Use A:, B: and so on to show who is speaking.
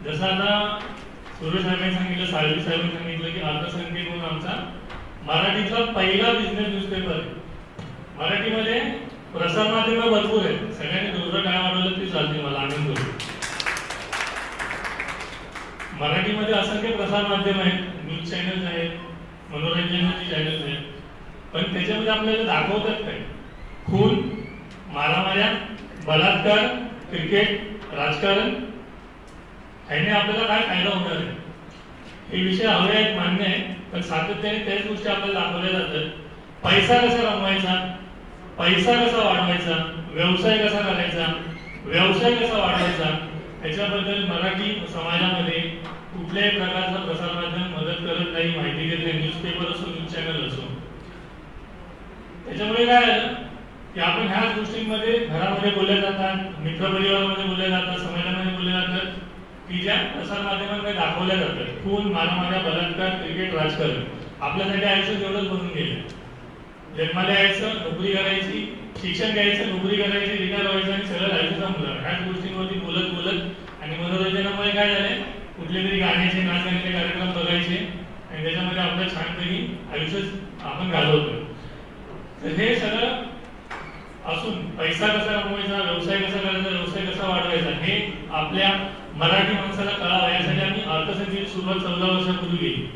A: जसं आता सुरेश साहेबांनी सांगितलं, साळवी साहेबांनी सांगितलं की अर्थसंकेत म्हणून आमचा मराठीचा पहिला बिझनेस न्यूजपेपर आहे. मराठीमध्ये प्रसार माध्यम भरपूर आहेत, सगळ्यांनी दुसरं काय वाढवलं ते चालते, मला आनंद होतो. मराठीमध्ये असंख्य प्रसार माध्यम आहेत, न्यूज चॅनल्स आहेत, मनोरंजनाची चॅनल्स आहेत, पण त्याच्यामध्ये आपल्याला दाखवतात काय? खून, मारामाऱ्या, बलात्कार, क्रिकेट, राजकारण, ह्याने आपल्याला काय फायदा होणार आहे? हे विषय हवे आहेत, मान्य आहे, पण सातत्याने त्याच गोष्टी आपल्याला दाखवल्या जातात. पैसा कसा रमवायचा, पैसा कसा वाढवायचा, व्यवसाय कसा करायचा, व्यवसाय कसा वाढवायचा, ह्याच्याबद्दल मराठी समाजामध्ये कुठल्याही प्रकारचा प्रसार माध्यम मदत करत नाही, माहिती देत नाही, न्यूजपेपर असो, न्यूज चॅनल असो. त्याच्यामुळे काय झालं की आपण ह्याच गोष्टींमध्ये घरामध्ये बोलल्या जातात, मित्रपरिवारामध्ये बोलल्या जातात, समाजामध्ये बोलल्या जातात की ज्या प्रसार माध्यमांमध्ये दाखवल्या जातात. खून, मारामाऱ्या, बलात्कार, क्रिकेट, राजकारण आपल्यासाठी आयुष्य तेवढंच बनून गेलं. जन्माला यायचं, नोकरी करायची, शिक्षण घ्यायचं, नोकरी करायची, रिटायर व्हायचं आणि सगळं राहायचं संपलं. ह्याच गोष्टींवरती बोलत बोलत आणि मनोरंजनामुळे काय झालंय, कुठले तरी गाण्याचे, नाच गाण्याचे कार्यक्रम बघायचे आणि त्याच्यामध्ये आपलं छानपैकी आयुष्य आपण घालवतो. तर हे सगळं असून पैसा कसा कमवायचा, व्यवसाय कसा करायचा, व्यवसाय कसा वाढवायचा हे आपल्या मराठी माणसाला कळावं, यासाठी आम्ही अर्थसंकेतची सुरुवात 14 वर्षापूर्वी केली.